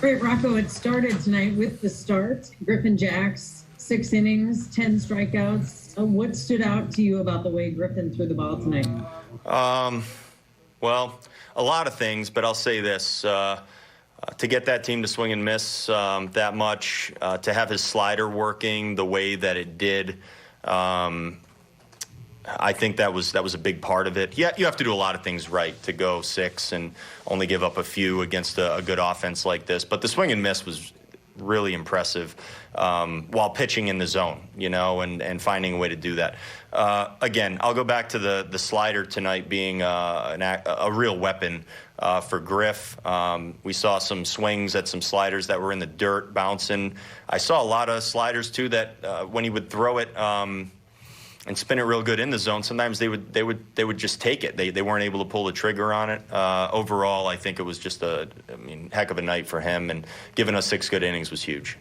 Great, Rocco. It started tonight with the start. Griffin Jax, 6 innings, 10 strikeouts. What stood out to you about the way Griffin threw the ball tonight? Well, a lot of things, but I'll say this. To get that team to swing and miss that much, to have his slider working the way that it did, I think that was a big part of it. Yeah, you have to do a lot of things right to go 6 and only give up a few against a good offense like this. But the swing and miss was really impressive while pitching in the zone, and finding a way to do that. Again, I'll go back to the slider tonight being a real weapon for Griff. We saw some swings at some sliders that were in the dirt bouncing. I saw a lot of sliders too that when he would throw it and spin it real good in the zone, sometimes they would just take it. They weren't able to pull the trigger on it. Overall, I think it was just heck of a night for him, and giving us 6 good innings was huge.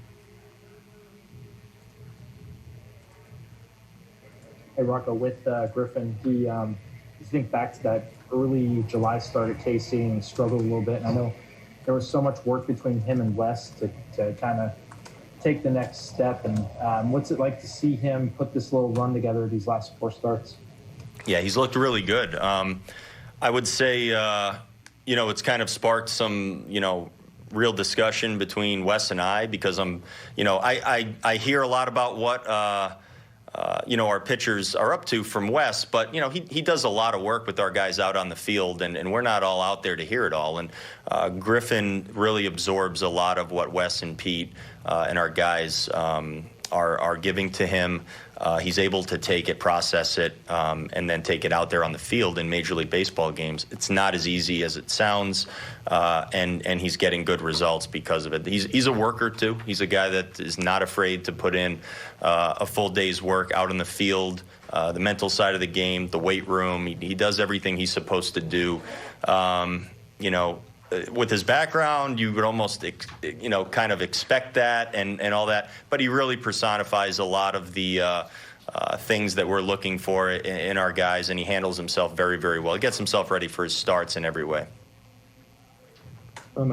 Hey, Rocco, with Griffin, you think back to that early July start at KC and struggled a little bit. And I know there was so much work between him and Wes to kind of take the next step. And what's it like to see him put this little run together these last 4 starts? Yeah, he's looked really good. I would say, it's kind of sparked some, real discussion between Wes and I, because I hear a lot about what our pitchers are up to from Wes, but he does a lot of work with our guys out on the field, and we're not all out there to hear it all. And Griffin really absorbs a lot of what Wes and Pete and our guys are giving to him. He's able to take it, process it, and then take it out there on the field in Major League Baseball games. It's not as easy as it sounds, and he's getting good results because of it. He's a worker too. He's a guy that is not afraid to put in a full day's work out in the field, the mental side of the game, the weight room. He does everything he's supposed to do. With his background, you would almost, kind of expect that and all that. But he really personifies a lot of the things that we're looking for in our guys, and he handles himself very, very well. He gets himself ready for his starts in every way. From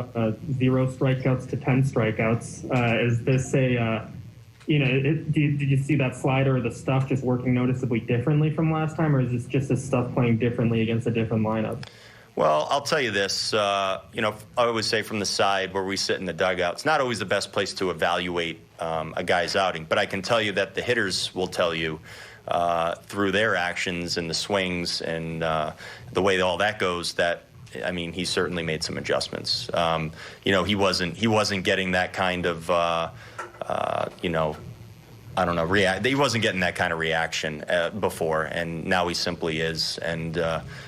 0 strikeouts to 10 strikeouts, is this did you see that slider or the stuff just working noticeably differently from last time, or is this just his stuff playing differently against a different lineup? Well, I'll tell you this, I always say from the side where we sit in the dugout, it's not always the best place to evaluate a guy's outing, but I can tell you that the hitters will tell you through their actions and the swings and the way all that goes that, he certainly made some adjustments. He wasn't getting that kind of, he wasn't getting that kind of reaction before, and now he simply is. And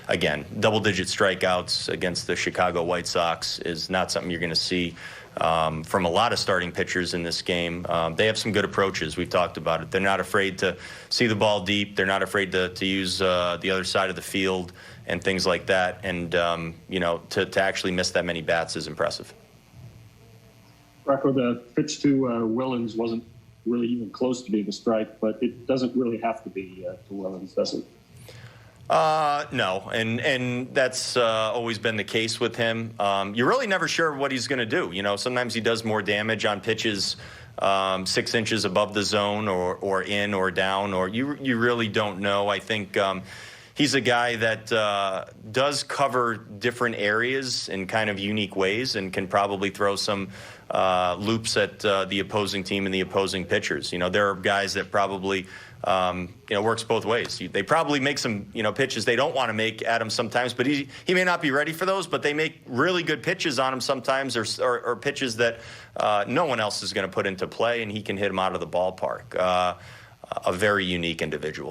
again, double-digit strikeouts against the Chicago White Sox is not something you're going to see from a lot of starting pitchers in this game. They have some good approaches. We've talked about it. They're not afraid to see the ball deep. They're not afraid to use the other side of the field and things like that. And, to actually miss that many bats is impressive. Rocco, the pitch to Willens wasn't really even close to being a strike, but it doesn't really have to be to Willens, does it? No, and that's always been the case with him. You're really never sure what he's going to do. Sometimes he does more damage on pitches 6 inches above the zone or in or down, or you really don't know. I think he's a guy that does cover different areas in kind of unique ways and can probably throw some loops at the opposing team and the opposing pitchers. There are guys that probably, works both ways. They probably make some, pitches they don't want to make at him sometimes, but he may not be ready for those, but they make really good pitches on him sometimes or pitches that no one else is going to put into play, and he can hit them out of the ballpark. A very unique individual.